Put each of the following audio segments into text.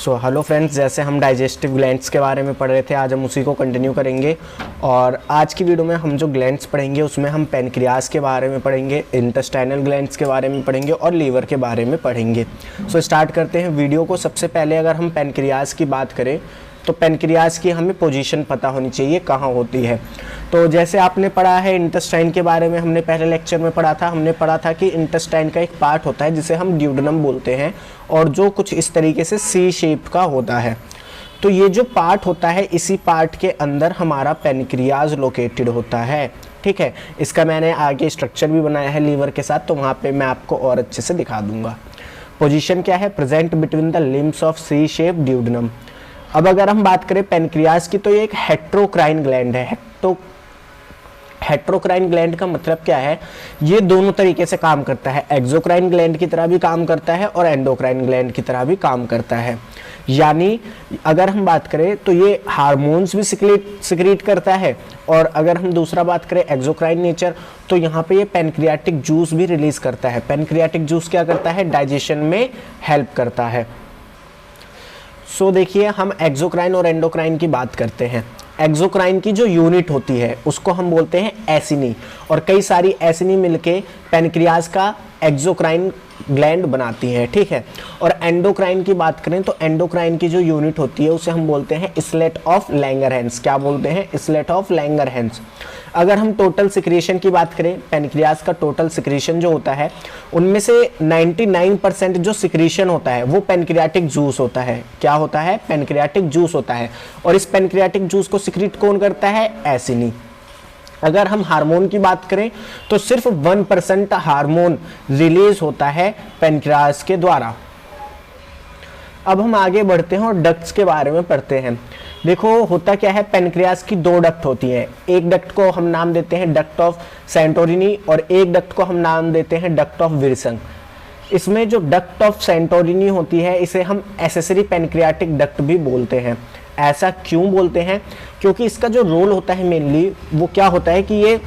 Hello friends, जैसे हम digestive glands के बारे में पढ़ रहे थे, आज हम उसी को कंटिन्यू करेंगे। और आज की वीडियो में हम जो ग्लैंड्स पढ़ेंगे उसमें हम पैनक्रियाज के बारे में पढ़ेंगे, इंटेस्टाइनल ग्लैंड्स के बारे में पढ़ेंगे और लीवर के बारे में पढ़ेंगे। स्टार्ट करते हैं वीडियो को। सबसे पहले अगर हम पैनक्रियाज की बात करें तो पैनक्रियाज की हमें पोजीशन पता होनी चाहिए कहाँ होती है। तो जैसे आपने पढ़ा है इंटेस्टाइन के बारे में, हमने पहले लेक्चर में पढ़ा था, हमने पढ़ा था कि इंटेस्टाइन का एक पार्ट होता है जिसे हम ड्यूडेनम बोलते हैं और जो कुछ इस तरीके से सी शेप का होता है। तो ये जो पार्ट होता है, इसी पार्ट के अंदर हमारा पैनक्रियाज लोकेटेड होता है। ठीक है, इसका मैंने आगे स्ट्रक्चर भी बनाया है लीवर के साथ, तो वहाँ पे मैं आपको और अच्छे से दिखा दूंगा। पोजीशन क्या है? Present between the limbs of C shape duodenum. अब अगर हम बात करें पैनक्रियाज की, तो ये एक हेट्रोक्राइन ग्लैंड है। हेट्रोक्राइन ग्लैंड का मतलब क्या है? ये दोनों तरीके से काम करता है, एक्सोक्राइन ग्लैंड की तरह भी काम करता है और एंडोक्राइन ग्लैंड की तरह भी काम करता है। यानी अगर हम बात करें तो ये हार्मोन्स भी सिक्रीट करता है, और अगर हम दूसरा बात करें एक्सोक्राइन नेचर, तो यहाँ पे ये पैनक्रियाटिक जूस भी रिलीज करता है। पैनक्रियाटिक जूस क्या करता है? डाइजेशन में हेल्प करता है। देखिए, हम एक्सोक्राइन और एंडोक्राइन की बात करते हैं। एक्सोक्राइन की जो यूनिट होती है उसको हम बोलते हैं एसिनी, और कई सारी एसिनी मिलके पैनक्रियाज का एक्सोक्राइन ग्लैंड बनाती हैं। ठीक है, और एंडोक्राइन की बात करें तो एंडोक्राइन की जो यूनिट होती है उसे हम बोलते हैं स्लेट ऑफ लैंगरहैंस। क्या बोलते हैं? Slate of Langerhans. अगर हम टोटल सिक्रीशन की बात करें, पैनक्रियाज का टोटल सिक्रीशन जो होता है उनमें से 99% जो सिक्रीशन होता है वो पैनक्रियाटिक जूस होता है। क्या होता है? पैनक्रियाटिक जूस होता है। और इस पैनक्रियाटिक जूस को सिक्रीट कौन करता है? एसिनी। अगर हम हार्मोन की बात करें तो सिर्फ 1% हार्मोन रिलीज होता है पैनक्रियाज के द्वारा। अब हम आगे बढ़ते हैं और डक्ट्स के बारे में पढ़ते हैं। देखो, होता क्या है, पैनक्रियाज की दो डक्ट होती हैं। एक डक्ट को हम नाम देते हैं डक्ट ऑफ सेंटोरिनी और एक डक्ट को हम नाम देते हैं डक्ट ऑफ विल्सन। इसमें जो डक्ट ऑफ सेंटोरिनी होती है इसे हम एक्सेसरी पैनक्रियाटिक डक्ट भी बोलते हैं। ऐसा क्यों बोलते हैं? क्योंकि इसका जो रोल होता है मेनली वो क्या होता है कि ये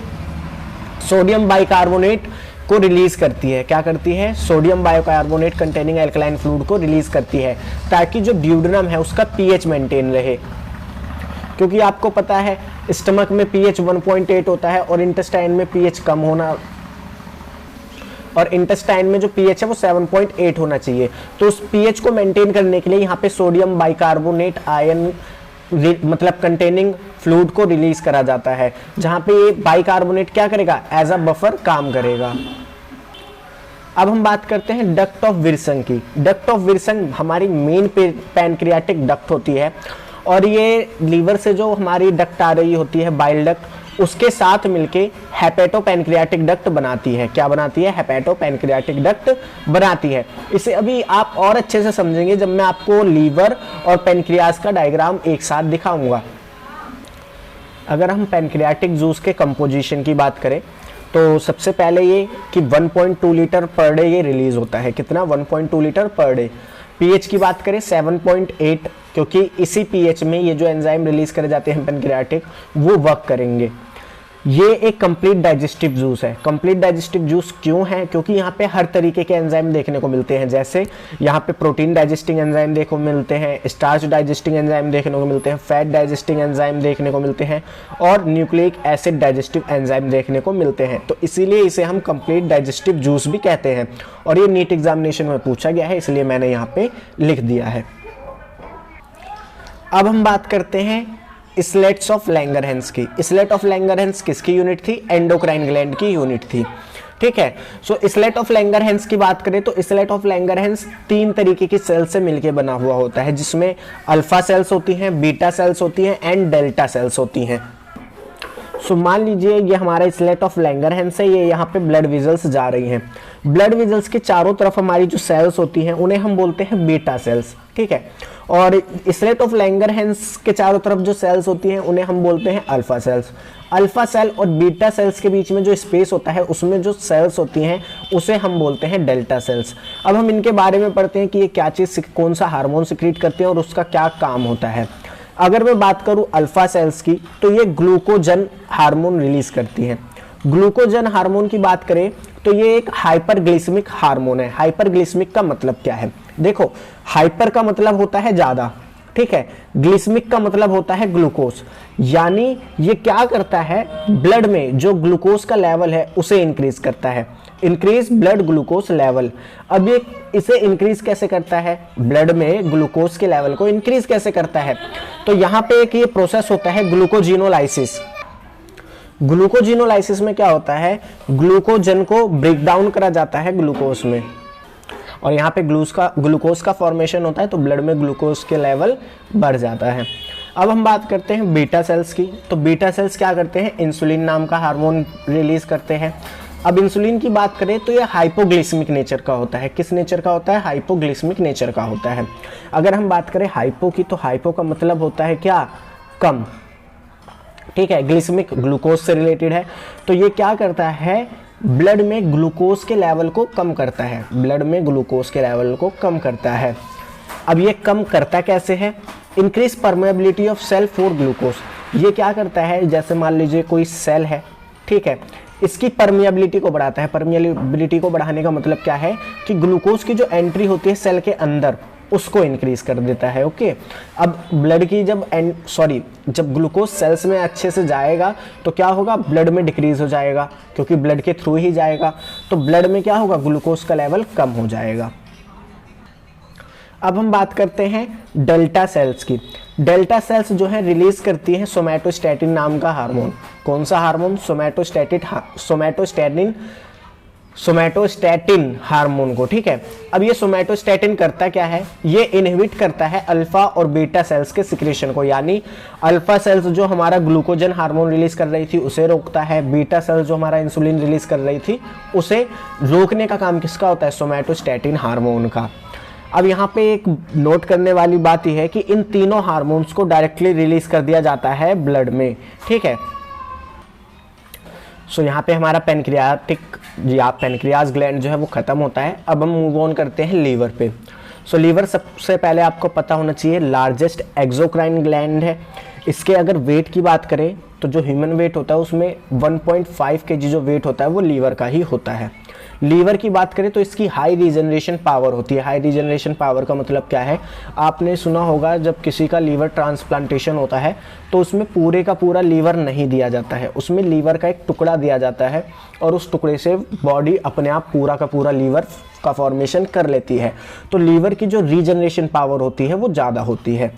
सोडियम बाइकार्बोनेट को रिलीज करती है। क्या करती है? Sodium bicarbonate containing alkaline fluid को रिलीज करती है, ताकि जो ड्यूडेनम है उसका पीएच मेंटेन रहे। क्योंकि आपको पता है स्टमक में पीएच 1.8 होता है और इंटेस्टाइन में पीएच कम होना, और इंटेस्टाइन में जो पीएच है वो 7.8 होना चाहिए। तो उस पीएच को मेंटेन करने के लिए यहाँ पे सोडियम बाइकार्बोनेट आयन मतलब कंटेनिंग फ्लूइड को रिलीज करा जाता है, जहाँ पे ये बाइकार्बोनेट क्या करेगा? एज अ बफर काम करेगा। अब हम बात करते हैं डक्ट ऑफ विल्सन की। डक्ट ऑफ विल्सन हमारी मेन पैनक्रियाटिक डक्ट होती है, और ये लीवर से जो हमारी डक्ट आ रही होती है, बाइल डक्ट, उसके साथ मिलके हेपेटो पैनक्रियाटिक डक्ट बनाती है। क्या बनाती है? हेपेटो पैनक्रियाटिक डक्ट बनाती है। इसे अभी आप और अच्छे से समझेंगे जब मैं आपको लीवर और पैनक्रियाज का डायग्राम एक साथ दिखाऊंगा। अगर हम पैनक्रियाटिक जूस के कंपोजिशन की बात करें तो सबसे पहले ये कि 1.2 लीटर पर डे ये रिलीज होता है। कितना? 1.2 लीटर पर डे। पीएच की बात करें 7.8, क्योंकि इसी पीएच में ये जो एंजाइम रिलीज करे जाते हैं पैनक्रियाटिक वो वर्क करेंगे। ये एक कंप्लीट डाइजेस्टिव जूस है। कंप्लीट डाइजेस्टिव जूस क्यों है? क्योंकि यहाँ पे हर तरीके के एंजाइम देखने को मिलते हैं। जैसे यहाँ पे प्रोटीन डाइजेस्टिंग एंजाइम देखने को मिलते हैं, स्टार्च डाइजेस्टिंग एंजाइम देखने को मिलते हैं, फैट डाइजेस्टिंग एंजाइम देखने को मिलते हैं और न्यूक्लिक एसिड डाइजेस्टिव एंजाइम देखने को मिलते हैं। तो इसीलिए इसे हम कंप्लीट डाइजेस्टिव जूस भी कहते हैं, और ये नीट एग्जामिनेशन में पूछा गया है, इसलिए मैंने यहाँ पे लिख दिया है। अब हम बात करते हैं स्लेट्स ऑफ लैंगरहैंस की। स्लेट ऑफ लैंगरहैंस किसकी यूनिट थी? एंडोक्राइन ग्लैंड की यूनिट थी। ठीक है, स्लेट ऑफ लैंगरहैंस की बात करें तो स्लेट ऑफ लैंगरहैंस 3 तरीके की सेल से मिलकर बना हुआ होता है, जिसमें अल्फा सेल्स होती हैं, बीटा सेल्स होती हैं एंड डेल्टा सेल्स होती हैं। मान लीजिए ये हमारा स्लेट ऑफ लैंगरहैंस है, ये यहाँ पे ब्लड वेजल्स जा रही हैं। ब्लड वेजल्स के चारों तरफ हमारी जो सेल्स होती हैं उन्हें हम बोलते हैं बीटा सेल्स। ठीक है, और स्लेट ऑफ लैंगरहैंस के चारों तरफ जो सेल्स होती हैं उन्हें हम बोलते हैं अल्फा सेल्स। अल्फा सेल और बीटा सेल्स के बीच में जो स्पेस होता है उसमें जो सेल्स होती हैं उसे हम बोलते हैं डेल्टा सेल्स। अब हम इनके बारे में पढ़ते हैं कि ये क्या चीज़, कौन सा हार्मोन सिक्रीट करते हैं और उसका क्या काम होता है। अगर मैं बात करूं अल्फा सेल्स की, तो ये ग्लूकोजन हार्मोन रिलीज करती हैं। ग्लूकोजन हार्मोन की बात करें तो ये एक हाइपरग्लिसमिक हार्मोन है। हाइपरग्लिसमिक का मतलब क्या है? देखो हाइपर का मतलब होता है ज्यादा, ठीक है, ग्लिसमिक का मतलब होता है ग्लूकोज, यानी ये क्या करता है, ब्लड में जो ग्लूकोज का लेवल है उसे इंक्रीज करता है, इंक्रीज ब्लड ग्लूकोज लेवल। अब ये इसे इंक्रीज कैसे करता है, ब्लड में ग्लूकोज के लेवल को इंक्रीज कैसे करता है, तो यहाँ पे एक ये प्रोसेस होता है ग्लूकोजिनोलाइसिस। ग्लूकोजिनोलाइसिस में क्या होता है, ग्लूकोजन को ब्रेक डाउन करा जाता है ग्लूकोज में, और यहाँ पे ग्लूकोज का फॉर्मेशन होता है, तो ब्लड में ग्लूकोज के लेवल बढ़ जाता है। अब हम बात करते हैं बीटा सेल्स की। तो बीटा सेल्स क्या करते हैं, इंसुलिन नाम का हार्मोन रिलीज करते हैं। अब इंसुलिन की बात करें तो ये हाइपोग्लिसमिक नेचर का होता है। किस नेचर का होता है, हाइपोग्लिसमिक नेचर का होता है। अगर हम बात करें हाइपो की, तो हाइपो का मतलब होता है क्या, कम, ठीक है, ग्लिसमिक ग्लूकोज से रिलेटेड है। तो ये क्या करता है, ब्लड में ग्लूकोज के लेवल को कम करता है, ब्लड में ग्लूकोज के लेवल को कम करता है। अब ये कम करता कैसे है, increase permeability of cell for glucose. ये क्या करता है, जैसे मान लीजिए कोई सेल है, ठीक है, इसकी परमिएबिलिटी को बढ़ाता है। परमिएबिलिटी को बढ़ाने का मतलब क्या है कि ग्लूकोज की जो एंट्री होती है सेल के अंदर उसको इंक्रीज कर देता है। ओके, अब ब्लड की जब ग्लूकोज सेल्स में अच्छे से जाएगा तो क्या होगा, ब्लड में डिक्रीज हो जाएगा, क्योंकि ब्लड के थ्रू ही जाएगा, तो ब्लड में क्या होगा, ग्लूकोज का लेवल कम हो जाएगा। अब हम बात करते हैं डेल्टा सेल्स की। डेल्टा सेल्स जो है रिलीज करती हैं सोमैटोस्टैटिन नाम का हार्मोन। कौन सा हार्मोन, सोमैटोस्टैटिन हार्मोन को, ठीक है। अब ये सोमैटोस्टैटिन करता क्या है, ये इनहिबिट करता है अल्फा और बीटा सेल्स के सिक्रेशन को, यानी अल्फा सेल्स जो हमारा ग्लूकोजन हार्मोन रिलीज कर रही थी उसे रोकता है, बीटा सेल्स जो हमारा इंसुलिन रिलीज कर रही थी उसे रोकने का काम किसका होता है, सोमैटोस्टैटिन हार्मोन का। अब यहाँ पे एक नोट करने वाली बात यह है कि इन तीनों हार्मोन्स को डायरेक्टली रिलीज कर दिया जाता है ब्लड में, ठीक है। सो यहाँ पे हमारा पेनक्रियाज ग्लैंड जो है वो खत्म होता है। अब हम मूव ऑन करते हैं लीवर पे। सो लीवर सबसे पहले आपको पता होना चाहिए लार्जेस्ट एक्सोक्राइन ग्लैंड है। इसके अगर वेट की बात करें तो जो ह्यूमन वेट होता है उसमें 1.5 kg जो वेट होता है वो लीवर का ही होता है। लीवर की बात करें तो इसकी हाई रीजनरेशन पावर होती है। हाई रीजनरेशन पावर का मतलब क्या है, आपने सुना होगा जब किसी का लीवर ट्रांसप्लांटेशन होता है तो उसमें पूरे का पूरा लीवर नहीं दिया जाता है, उसमें लीवर का एक टुकड़ा दिया जाता है और उस टुकड़े से बॉडी अपने आप पूरा का पूरा लीवर का फॉर्मेशन कर लेती है। तो लीवर की जो रीजनरेशन पावर होती है वो ज़्यादा होती है।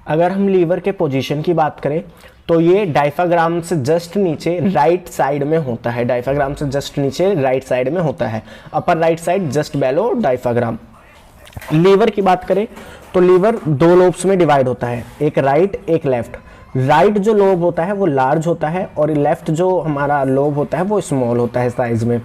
अगर हम लीवर के पोजीशन की बात करें तो ये डायफ्राम से जस्ट नीचे राइट साइड में होता है। डायफ्राम से जस्ट नीचे राइट साइड में होता है, अपर राइट साइड जस्ट बेलो डायफ्राम। लीवर की बात करें तो लीवर दो लोब्स में डिवाइड होता है, एक राइट एक लेफ्ट। राइट जो लोब होता है वो लार्ज होता है और लेफ्ट जो हमारा लोब होता है वो स्मॉल होता है साइज में।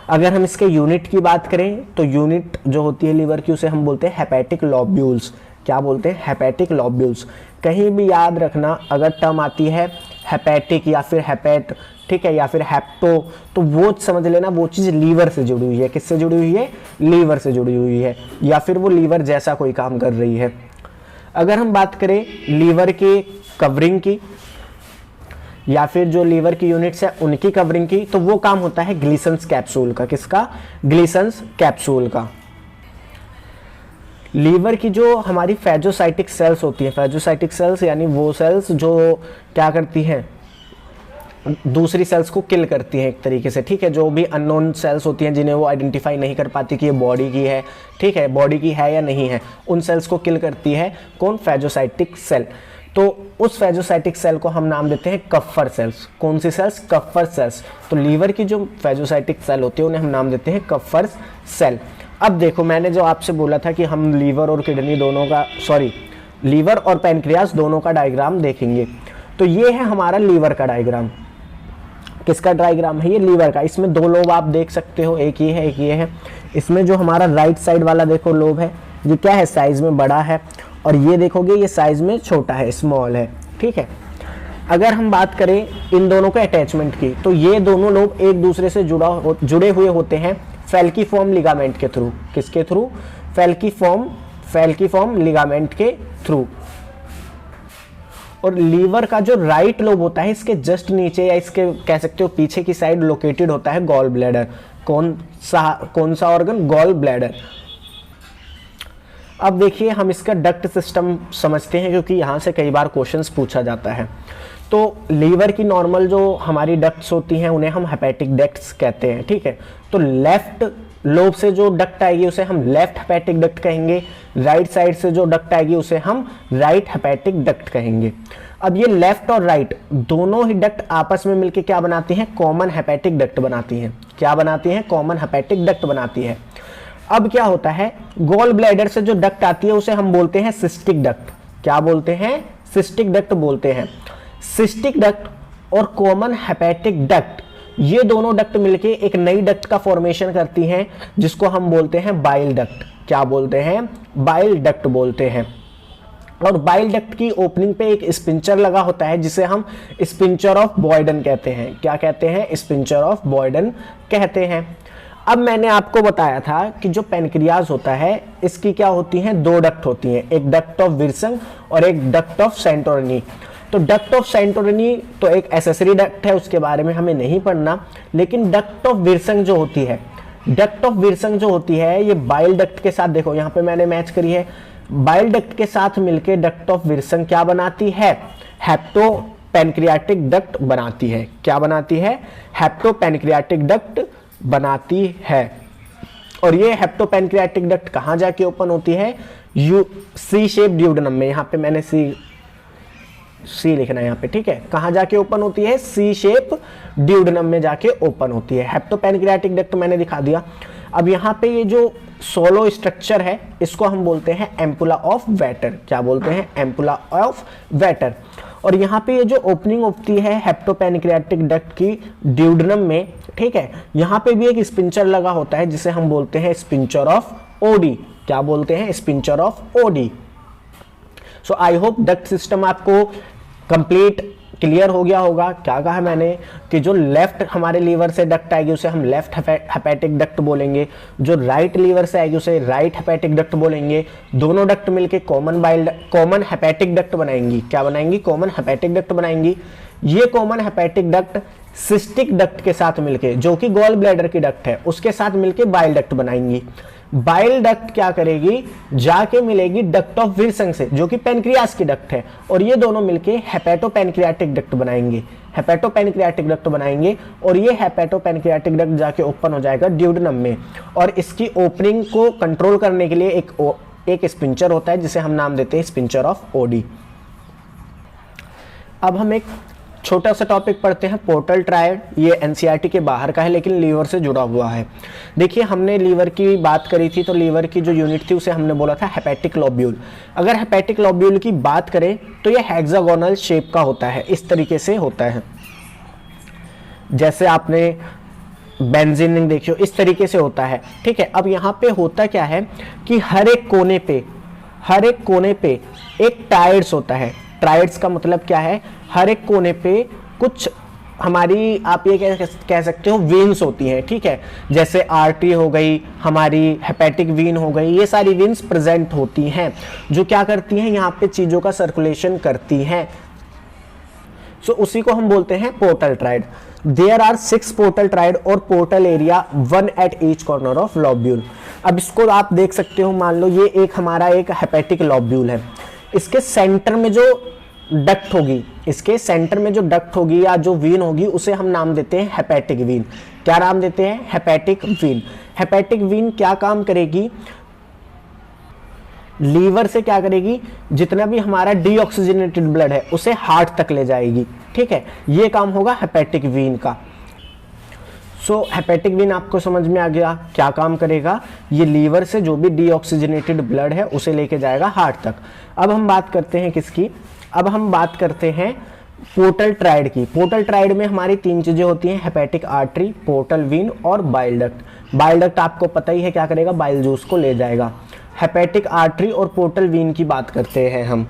अगर हम इसके यूनिट की बात करें तो यूनिट जो होती है लीवर की उसे हम बोलते हैं हेपेटिक लॉब्यूल्स। क्या बोलते हैं, हेपेटिक लॉब्यूल्स। कहीं भी याद रखना अगर टर्म आती है हेपेटिक या फिर हेपेट, ठीक है, या फिर हेप्टो, तो वो समझ लेना वो चीज़ लीवर से जुड़ी हुई है। किससे जुड़ी हुई है, लीवर से जुड़ी हुई है, या फिर वो लीवर जैसा कोई काम कर रही है। अगर हम बात करें लीवर की कवरिंग की या फिर जो लीवर की यूनिट्स है उनकी कवरिंग की, तो वो काम होता है ग्लिसन्स कैप्सूल का। किसका, ग्लिसन्स कैप्सूल का। लीवर की जो हमारी फेगोसाइटिक सेल्स होती है, फेगोसाइटिक सेल्स यानी वो सेल्स जो क्या करती हैं, दूसरी सेल्स को किल करती हैं एक तरीके से, ठीक है। जो भी अननोन सेल्स होती हैं जिन्हें वो आइडेंटिफाई नहीं कर पाती कि ये बॉडी की है, ठीक है, बॉडी की है या नहीं है, उन सेल्स को किल करती है कौन, फेगोसाइटिक सेल। तो उस फेगोसाइटिक सेल को हम नाम देते हैं कफ्फर सेल्स। कौन सी सेल्स, कफ्फर सेल्स। तो लीवर की जो फेगोसाइटिक सेल होती है उन्हें हम नाम देते हैं कफ्फर सेल। अब देखो मैंने जो आपसे बोला था कि हम लीवर और किडनी दोनों का, लीवर और पैनक्रियास दोनों का डायग्राम देखेंगे। तो ये है हमारा लीवर का डायग्राम। किसका डायग्राम है, ये लीवर का। इसमें दो लोब आप देख सकते हो, एक ये है एक ये है। इसमें जो हमारा राइट साइड वाला देखो लोब है, ये क्या है, साइज में बड़ा है, और ये देखोगे ये साइज में छोटा है, स्मॉल है, ठीक है। अगर हम बात करें इन दोनों के अटैचमेंट की, तो ये दोनों लोब एक दूसरे से जुड़े हुए होते हैं फैल्कीफॉर्म लिगामेंट के थ्रू। किसके थ्रू, फैल्कीफॉर्म लिगामेंट के थ्रू। और लीवर का जो राइट लोब होता है इसके जस्ट नीचे या इसके कह सकते हो पीछे की साइड लोकेटेड होता है गॉल ब्लैडर। कौन सा ऑर्गन, गॉल ब्लैडर। अब देखिए हम इसका डक्ट सिस्टम समझते हैं, क्योंकि यहाँ से कई बार क्वेश्चंस पूछा जाता है। तो लीवर की नॉर्मल जो हमारी डक्ट्स होती हैं उन्हें हम हेपेटिक डक्ट्स कहते हैं, ठीक है। तो लेफ्ट लोब से जो डक्ट आएगी उसे हम लेफ्ट हेपेटिक डक्ट कहेंगे, राइट साइड से जो डक्ट आएगी उसे हम राइट हेपेटिक डक्ट कहेंगे। अब ये लेफ्ट और राइट दोनों ही डक्ट आपस में मिलकर क्या बनाती हैं, कॉमन हेपेटिक डक्ट बनाती हैं। क्या बनाती हैं, कॉमन हेपेटिक डक्ट बनाती है। अब क्या होता है, गॉल ब्लैडर से जो डक्ट आती है उसे हम बोलते हैं सिस्टिक डक्ट। क्या बोलते हैं, सिस्टिक डक्ट बोलते हैं। सिस्टिक डक्ट और कॉमन हेपेटिक डक्ट ये दोनों डक्ट मिलके एक नई डक्ट का फॉर्मेशन करती हैं, जिसको हम बोलते हैं बाइल डक्ट। क्या बोलते हैं, बाइल डक्ट बोलते हैं। और बाइल डक्ट की ओपनिंग पे एक स्पिंचर लगा होता है, जिसे हम स्पिंचर ऑफ बॉयडन कहते हैं। क्या कहते हैं, स्पिंचर ऑफ बॉयडन कहते हैं। अब मैंने आपको बताया था कि जो पेनक्रियाज होता है इसकी क्या होती हैं, दो डक्ट होती हैं, एक डक्ट ऑफ विल्सन और एक डक्ट ऑफ सेंटोरिनी। तो डक्ट ऑफ सेंटोरिनी तो एक एसेसरी डक्ट है, उसके बारे में हमें नहीं पढ़ना, लेकिन डक्ट ऑफ विल्सन जो होती है, डक्ट ऑफ विल्सन जो होती है ये बाइल डक्ट के साथ, देखो यहाँ पे मैंने मैच करी है, बाइल डक्ट के साथ मिलके डक्ट ऑफ विल्सन क्या बनाती है, हेप्टो पैनक्रियाटिक डक्ट बनाती है। क्या बनाती है, हेप्टो पैनक्रियाटिक डक्ट बनाती है। और ये हेप्टो पैनक्रियाटिक डक्ट कहां जाके ओपन होती है, सी शेप ड्यूडेनम में। यहाँ पे मैंने सी लिखना है यहाँ पे, ठीक है। कहां जाके ओपन होती है, सी शेप ड्यूडेनम में जाके ओपन होती है। हेप्टो पैनक्रियाटिक डक्ट मैंने दिखा दिया। अब यहाँ पे ये जो सोलो स्ट्रक्चर है इसको हम बोलते हैं एम्पुला ऑफ वेटर। क्या बोलते हैं, एम्पुला ऑफ वेटर। और यहाँ पे ये जो ओपनिंग होती है हेप्टो पैनक्रियाटिक डक्ट की ड्यूडेनम में, ठीक है, यहाँ पे भी एक स्पिंचर लगा होता है जिसे हम बोलते हैं स्पिंचर ऑफ ओडी। क्या बोलते हैं, sphincter of OD. So I hope duct system आपको कंप्लीट क्लियर हो गया होगा। क्या कहा मैंने कि जो लेफ्ट हमारे लीवर से डक्ट आएगी उसे हम लेफ्ट हेपेटिक डक्ट बोलेंगे, जो राइट लीवर से आएगी उसे राइट हेपेटिक डक्ट बोलेंगे। दोनों डक्ट मिलके कॉमन हेपेटिक डक्ट बनाएंगी। क्या बनाएंगी, कॉमन हेपेटिक डक्ट बनाएंगी। ये common hepatic duct cystic duct के साथ मिलके, जो कि गॉल ब्लैडर की डक्ट है, उसके साथ मिलके बाइल डक्ट बनाएंगी। बाइल डक्ट क्या करेगी, जाके मिलेगी डक्ट ऑफ विल्सन से, जो कि पेनक्रियास की डक्ट है, और ये दोनों मिलके हेपेटो पैनक्रियाटिक डक्ट बनाएंगे। हेपेटो पैनक्रियाटिक डक्ट बनाएंगे और ये हेपेटो पैनक्रियाटिक डक्ट जाके ओपन हो जाएगा ड्यूडेनम में। और इसकी ओपनिंग को कंट्रोल करने के लिए एक स्पिंचर होता है जिसे हम नाम देते हैं स्पिंचर ऑफ ओडी। अब हम एक छोटा सा टॉपिक पढ़ते हैं, पोर्टल ट्रायड। ये एनसीईआरटी के बाहर का है लेकिन लीवर से जुड़ा हुआ है। देखिए हमने लीवर की बात करी थी, तो लीवर की जो यूनिट थी उसे हमने बोला था हेपेटिक लोब्यूल। अगर हेपेटिक लोब्यूल की बात करें तो ये हेक्सागोनल शेप का होता है, इस तरीके से होता है। जैसे आपने बेंजीन देखियो, इस तरीके से होता है, ठीक है। अब यहाँ पे होता क्या है कि हर एक कोने पे एक ट्रायड्स होता है। ट्रायड्स का मतलब क्या है, हर एक कोने पे कुछ हमारी, आप ये कह सकते हो, वेन्स होती हैं, ठीक है। जैसे आर्टरी हो गई, हमारी हेपेटिक वीन हो गई, ये सारी वेन्स प्रेजेंट होती हैं जो क्या करती हैं, यहाँ पे चीज़ों का सर्कुलेशन करती हैं। सो उसी को हम बोलते हैं portal triad. There are 6 portal triad और portal area 1 at each corner of lobule. अब इसको आप देख सकते हो, मान लो ये एक हमारा एक हेपेटिक लॉब्यूल है, इसके सेंटर में जो डक्ट होगी, इसके सेंटर में जो डक्ट होगी या जो वीन होगी उसे हम नाम देते हैं हेपेटिक वीन। क्या नाम देते हैं, हेपेटिक वीन। हेपेटिक वीन क्या काम करेगी, लीवर से क्या करेगी, जितना भी हमारा डीऑक्सीजनेटेड ब्लड है उसे हार्ट तक ले जाएगी, ठीक है। ये काम होगा हेपेटिक वीन का। सो हेपेटिक वीन आपको समझ में आ गया क्या काम करेगा, ये लीवर से जो भी डीऑक्सीजनेटेड ब्लड है उसे लेके जाएगा हार्ट तक। अब हम बात करते हैं किसकी, अब हम बात करते हैं पोर्टल ट्रायड की। पोर्टल ट्रायड में हमारी 3 चीजें होती हैं, हेपेटिक आर्टरी, पोर्टल वीन और बाइल डक्ट। बाइल डक्ट आपको पता ही है क्या करेगा, बाइल जूस को ले जाएगा। हेपेटिक आर्टरी और पोर्टल वीन की बात करते हैं हम।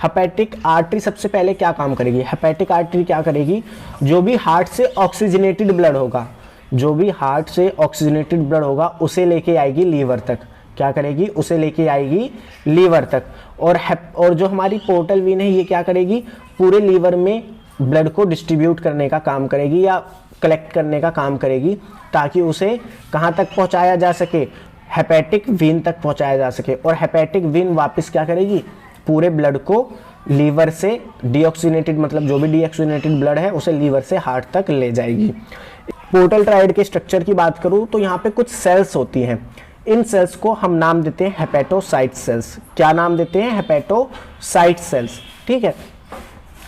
हेपेटिक आर्टरी सबसे पहले क्या काम करेगी, हेपेटिक आर्टरी क्या करेगी, जो भी हार्ट से ऑक्सीजनेटेड ब्लड होगा, जो भी हार्ट से ऑक्सीजनेटेड ब्लड होगा उसे लेके आएगी लीवर तक। क्या करेगी, उसे लेके आएगी लीवर तक। और जो हमारी पोर्टल वीन है ये क्या करेगी, पूरे लीवर में ब्लड को डिस्ट्रीब्यूट करने का काम करेगी या कलेक्ट करने का काम करेगी, ताकि उसे कहाँ तक पहुँचाया जा सके, हेपेटिक वीन तक पहुंचाया जा सके, और हेपेटिक वीन वापस क्या करेगी, पूरे ब्लड को लीवर से डीऑक्सीनेटेड, मतलब जो भी डीऑक्सीनेटेड ब्लड है उसे लीवर से हार्ट तक ले जाएगी। पोर्टल ट्रायड के स्ट्रक्चर की बात करूं तो यहाँ पे कुछ सेल्स होती हैं, इन सेल्स को हम नाम देते हैं हेपेटोसाइट सेल्स। क्या नाम देते हैं, हेपेटोसाइट सेल्स, ठीक है।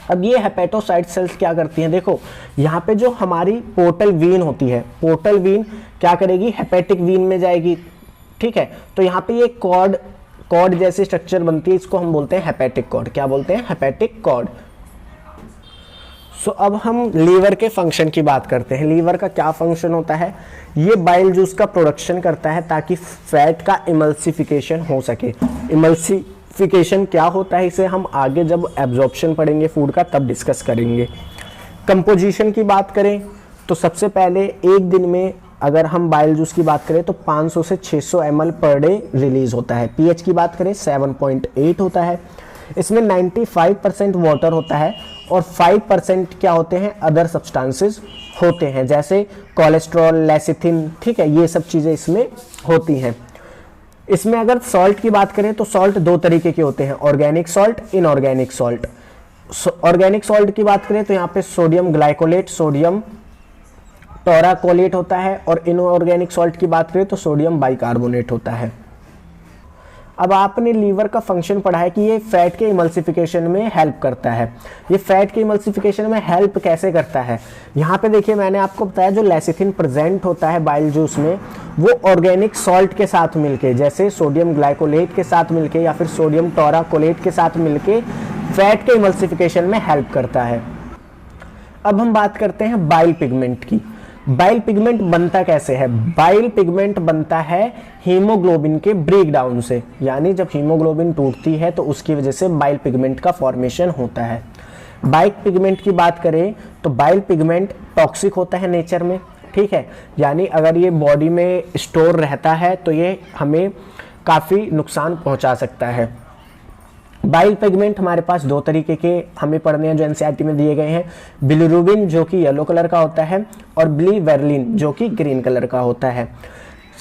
अब ये हेपेटोसाइट सेल्स क्या करती हैं, देखो यहाँ पे जो हमारी पोर्टल वीन होती है, पोर्टल वीन क्या करेगी, हेपेटिक वीन में जाएगी, ठीक है। तो यहाँ पे ये कॉर्ड जैसी स्ट्रक्चर बनती है, इसको हम बोलते हैं हेपेटिक कॉर्ड। क्या बोलते हैं, हेपेटिक कॉर्ड। सो अब हम लीवर के फंक्शन की बात करते हैं। लीवर का क्या फंक्शन होता है, ये बाइल जूस का प्रोडक्शन करता है ताकि फैट का इमल्सिफिकेशन हो सके। इमल्सिफिकेशन क्या होता है, इसे हम आगे जब एब्जॉर्प्शन पढ़ेंगे फूड का तब डिस्कस करेंगे। कंपोजिशन की बात करें तो सबसे पहले एक दिन में अगर हम बाइल जूस की बात करें तो 500 से 600 ml पर डे रिलीज होता है। पीएच की बात करें 7.8 होता है। इसमें 95% वाटर होता है और 5% क्या होते हैं, अदर सब्सटेंसेस होते हैं, जैसे कोलेस्ट्रॉल, लेसिथिन, ठीक है, ये सब चीज़ें इसमें होती हैं। इसमें अगर सॉल्ट की बात करें तो सॉल्ट दो तरीके के होते हैं, organic salt, inorganic salt. Organic salt की बात करें तो यहाँ पे सोडियम ग्लाइकोलेट, सोडियम टोराकोलेट होता है, और इनऑर्गेनिक सॉल्ट की बात करें तो सोडियम बाइकार्बोनेट होता है। अब आपने लीवर का फंक्शन पढ़ा है कि ये फैट के इमल्सिफिकेशन में हेल्प करता है। ये फैट के इमल्सिफिकेशन में हेल्प कैसे करता है, यहाँ पे देखिए मैंने आपको बताया जो लेसिथिन प्रेजेंट होता है बाइल जूस में, वो ऑर्गेनिक सॉल्ट के साथ मिलके, जैसे सोडियम ग्लाइकोलेट के साथ मिलके या फिर सोडियम टोराकोलेट के साथ मिलके फैट के इमल्सिफिकेशन में हेल्प करता है। अब हम बात करते हैं बाइल पिगमेंट की। बाइल पिगमेंट बनता कैसे है, बाइल पिगमेंट बनता है हीमोग्लोबिन के ब्रेक डाउन से, यानी जब हीमोग्लोबिन टूटती है तो उसकी वजह से बाइल पिगमेंट का फॉर्मेशन होता है। बाइल पिगमेंट की बात करें तो बाइल पिगमेंट टॉक्सिक होता है नेचर में, ठीक है, यानी अगर ये बॉडी में स्टोर रहता है तो ये हमें काफ़ी नुकसान पहुंचा सकता है। बाइल पिगमेंट हमारे पास दो तरीके के हमें पढ़ने हैं जो एनसीईआरटी में दिए गए हैं, बिलिरुबिन जो कि येलो कलर का होता है और बिलीवेरलिन जो कि ग्रीन कलर का होता है।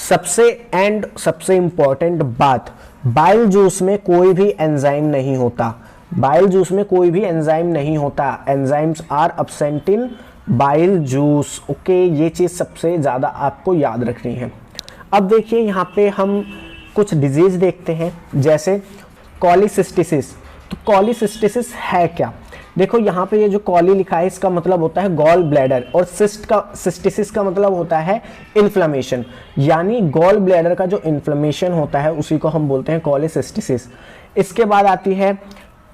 सबसे इंपॉर्टेंट बात, बाइल जूस में कोई भी एंजाइम नहीं होता, बाइल जूस में कोई भी एंजाइम नहीं होता, enzymes are absent in bile juice. Okay, ये चीज़ सबसे ज़्यादा आपको याद रखनी है। अब देखिए यहाँ पे हम कुछ डिजीज देखते हैं, जैसे कॉलीसिस्टिसिस। तो कॉलीसिस्टिसिस है क्या, देखो यहाँ पे ये जो कॉली लिखा है इसका मतलब होता है गॉल ब्लैडर, और सिस्टिसिस का मतलब होता है इन्फ्लेमेशन, यानी गॉल ब्लैडर का जो इन्फ्लेमेशन होता है उसी को हम बोलते हैं कॉलीसिस्टिसिस। इसके बाद आती है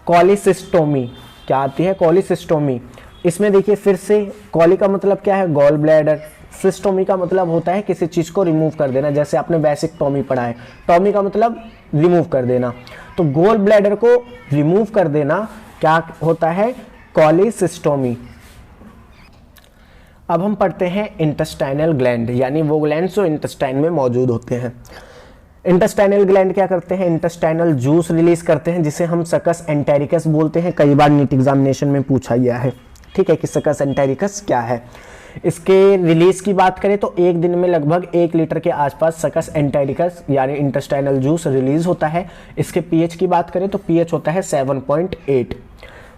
कॉलीसिस्टोमी। क्या आती है, कॉलीसिस्टोमी। इसमें देखिए फिर से कॉली का मतलब क्या है, गॉल ब्लैडर, सिस्टोमी का मतलब होता है किसी चीज़ को रिमूव कर देना, जैसे आपने बेसिक टॉमी पढ़ा है, टॉमी का मतलब रिमूव कर देना, तो गोल ब्लैडर को रिमूव कर देना क्या होता है, कॉलीसिस्टोमी। अब हम पढ़ते हैं इंटेस्टाइनल ग्लैंड, यानी वो ग्लैंड जो इंटेस्टाइन में मौजूद होते हैं। इंटेस्टाइनल ग्लैंड क्या करते हैं, इंटेस्टाइनल जूस रिलीज करते हैं जिसे हम सकस एंटेरिकस बोलते हैं। कई बार नीट एग्जामिनेशन में पूछा गया है, ठीक है, कि सकस एंटेरिकस क्या है। इसके रिलीज की बात करें तो एक दिन में लगभग 1 लीटर के आसपास सकस एंटेरिकस यानी इंटेस्टाइनल जूस रिलीज होता है। इसके पीएच की बात करें तो पीएच होता है 7.8।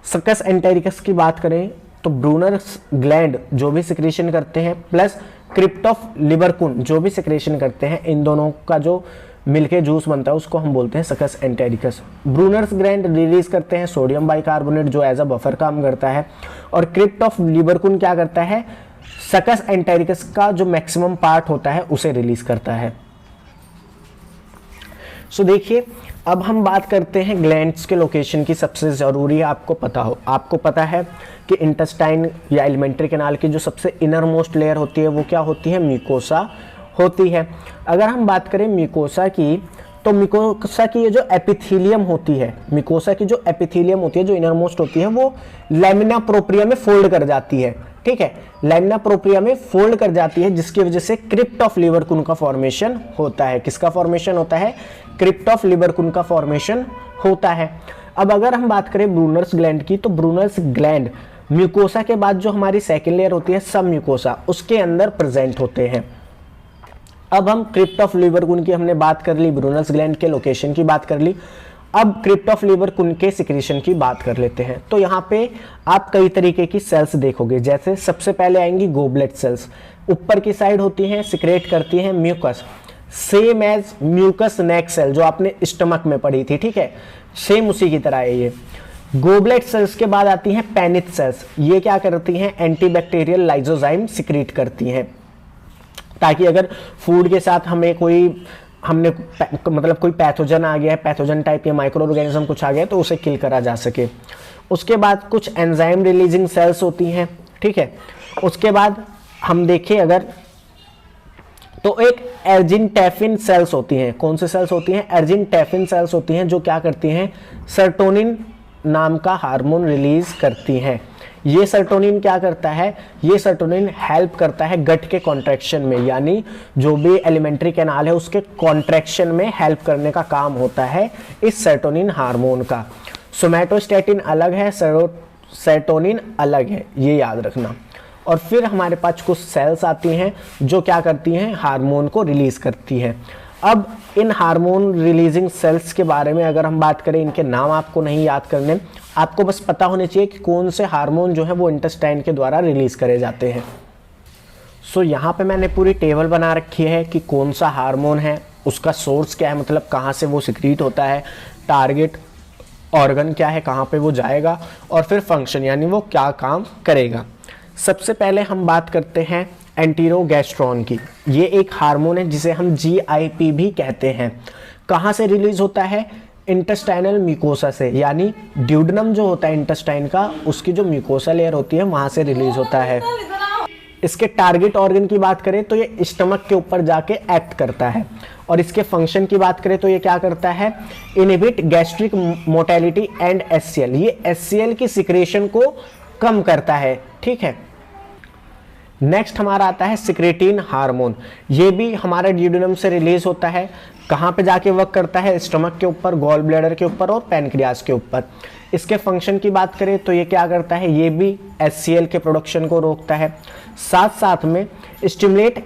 सकस एंटेरिकस की बात करें तो ब्रूनर्स ग्लैंड जो भी सिक्रेशन करते हैं प्लस क्रिप्ट ऑफ लिबरकुन जो भी सिक्रेशन करते हैं, इन दोनों का जो मिलके जूस बनता है उसको हम बोलते हैं सकस एंटेरिकस। ब्रूनर्स ग्लैंड रिलीज करते हैं सोडियम बाइकार्बोनेट जो एज अ बफर काम करता है, और क्रिप्ट ऑफ लिबरकुन क्या करता है, सकस एंटेरिकस का जो मैक्सिमम पार्ट होता है उसे रिलीज करता है। सो देखिए अब हम बात करते हैं ग्लैंड्स के लोकेशन की। सबसे ज़रूरी है आपको पता है कि इंटेस्टाइन या एलिमेंट्री कैनाल की जो सबसे इनर मोस्ट लेयर होती है वो क्या होती है, म्यूकोसा होती है। अगर हम बात करें म्यूकोसा की तो म्यूकोसा की ये जो एपिथेलियम होती है, म्यूकोसा की जो एपिथेलियम होती है जो इनर मोस्ट होती है वो लैमिना प्रोप्रिया में फोल्ड कर जाती है, ठीक है, लैमिना प्रोप्रिया में फोल्ड कर जाती है जिसकी वजह से क्रिप्ट ऑफ लिबरकुन का फॉर्मेशन होता है। किसका फॉर्मेशन होता है, क्रिप्ट ऑफ लिबरकुन का फॉर्मेशन होता है। अब अगर हम बात करें ब्रूनर्स ग्लैंड की तो ब्रूनर्स ग्लैंड म्यूकोसा के बाद जो हमारी सेकेंड लेयर होती है सब म्यूकोसा उसके अंदर प्रेजेंट होते हैं। अब हम क्रिप्ट ऑफ लीवरकुन की हमने बात कर ली, ब्रूनस ग्लैंड के लोकेशन की बात कर ली। अब क्रिप्ट ऑफ लीवरकुन के सिक्रीशन की बात कर लेते हैं। तो यहाँ पे आप कई तरीके की सेल्स देखोगे, जैसे सबसे पहले आएंगी गोबलेट सेल्स, ऊपर की साइड होती हैं, सिक्रेट करती हैं म्यूकस, सेम एज म्यूकस नेक सेल जो आपने स्टमक में पढ़ी थी, ठीक है, सेम उसी की तरह है ये। गोबलेट सेल्स के बाद आती हैं पेनिथ सेल्स, ये क्या करती हैं, एंटीबैक्टीरियल लाइजोजाइम सिक्रीट करती हैं, ताकि अगर फूड के साथ हमने मतलब कोई पैथोजन आ गया है, पैथोजन टाइप या माइक्रो ऑर्गेनिज्म कुछ आ गया है, तो उसे किल करा जा सके। उसके बाद कुछ एंजाइम रिलीजिंग सेल्स होती हैं, ठीक है। उसके बाद हम देखें अगर तो एक एर्जिनटेफिन सेल्स होती हैं। कौन से सेल्स होती हैं, एर्जिनटेफिन सेल्स होती हैं, जो क्या करती हैं, सर्टोनिन नाम का हार्मोन रिलीज करती हैं। ये सर्टोनिन क्या करता है, ये सर्टोनिन हेल्प करता है गट के कॉन्ट्रैक्शन में, यानी जो भी एलिमेंट्री कैनाल है उसके कॉन्ट्रैक्शन में हेल्प करने का काम होता है इस सर्टोनिन हार्मोन का। सोमैटोस्टैटिन अलग है, सेरोटोनिन अलग है, ये याद रखना। और फिर हमारे पास कुछ सेल्स आती हैं जो क्या करती हैं, हार्मोन को रिलीज करती हैं। अब इन हार्मोन रिलीजिंग सेल्स के बारे में अगर हम बात करें, इनके नाम आपको नहीं याद करने, आपको बस पता होने चाहिए कि कौन से हार्मोन जो है वो इंटेस्टाइन के द्वारा रिलीज करे जाते हैं। सो यहाँ पे मैंने पूरी टेबल बना रखी है कि कौन सा हार्मोन है, उसका सोर्स क्या है, मतलब कहाँ से वो सिक्रीट होता है, टारगेट ऑर्गन क्या है, कहाँ पे वो जाएगा, और फिर फंक्शन यानी वो क्या काम करेगा। सबसे पहले हम बात करते हैं एंटीरोगेस्ट्रॉन की। ये एक हार्मोन है जिसे हम GIP भी कहते हैं। कहाँ से रिलीज होता है, इंटेस्टाइनल म्यूकोसा से, यानी ड्यूडनम जो होता है इंटेस्टाइन का, उसकी जो म्यूकोसा लेयर होती है वहाँ से रिलीज होता है। इसके टारगेट ऑर्गन की बात करें तो ये स्टमक के ऊपर जाके एक्ट करता है, और इसके फंक्शन की बात करें तो ये क्या करता है, inhibit gastric mortality and HCl, ये HCl की सिक्रेशन को कम करता है, ठीक है। नेक्स्ट हमारा आता है सिक्रेटिन हार्मोन, ये भी हमारे ड्यूडेनम से रिलीज होता है। कहाँ पे जाके वर्क करता है, स्टमक के ऊपर, गॉल ब्लैडर के ऊपर और पैनक्रियाज के ऊपर। इसके फंक्शन की बात करें तो ये क्या करता है, ये भी HCl के प्रोडक्शन को रोकता है, साथ साथ में stimulate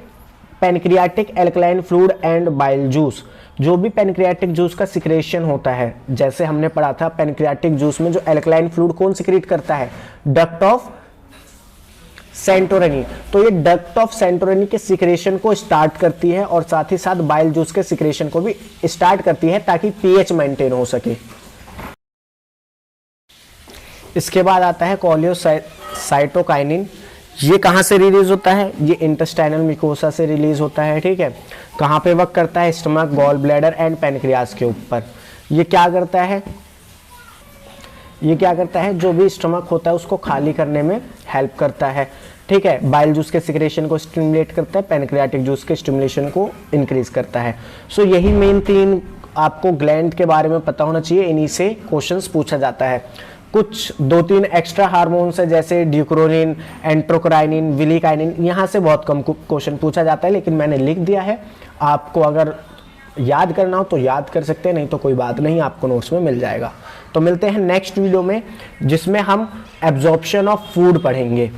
pancreatic alkaline fluid and bile juice, जो भी पैनक्रियाटिक जूस का सिक्रेशन होता है, जैसे हमने पढ़ा था पैनक्रियाटिक जूस में जो एल्कलाइन फ्लूइड कौन सिक्रेट करता है, डक्ट ऑफ सेंटोरेनी, तो ये डक्ट ऑफ सेंटोरेनी के सिक्रेशन को स्टार्ट करती है और साथ ही साथ बाइल जूस के सिक्रेशन को भी स्टार्ट करती है ताकि pH मेंटेन हो सके। इसके बाद आता है कोलियोसाइटोकाइनिन, ये कहाँ से रिलीज होता है, ये इंटेस्टाइनल म्यूकोसा से रिलीज होता है, ठीक है। कहाँ पे वर्क करता है, stomach, gall bladder and pancreas के ऊपर। ये क्या करता है, ये क्या करता है, जो भी स्टमक होता है उसको खाली करने में हेल्प करता है, ठीक है। बाइल जूस के सिक्रेशन को स्टिमुलेट करता है, पैनक्रियाटिक जूस के स्टिमुलेशन को इंक्रीज करता है। सो यही मेन 3 आपको ग्लैंड के बारे में पता होना चाहिए, इन्हीं से क्वेश्चंस पूछा जाता है। कुछ 2-3 एक्स्ट्रा हार्मोन्स है जैसे ड्यूक्रोनिन, एंट्रोक्राइनिन, विलिकाइनिन, यहाँ से बहुत कम क्वेश्चन पूछा जाता है, लेकिन मैंने लिख दिया है। आपको अगर याद करना हो तो याद कर सकते हैं, नहीं तो कोई बात नहीं, आपको नोट्स में मिल जाएगा। तो मिलते हैं नेक्स्ट वीडियो में, जिसमें हम एब्जॉर्प्शन ऑफ फूड पढ़ेंगे।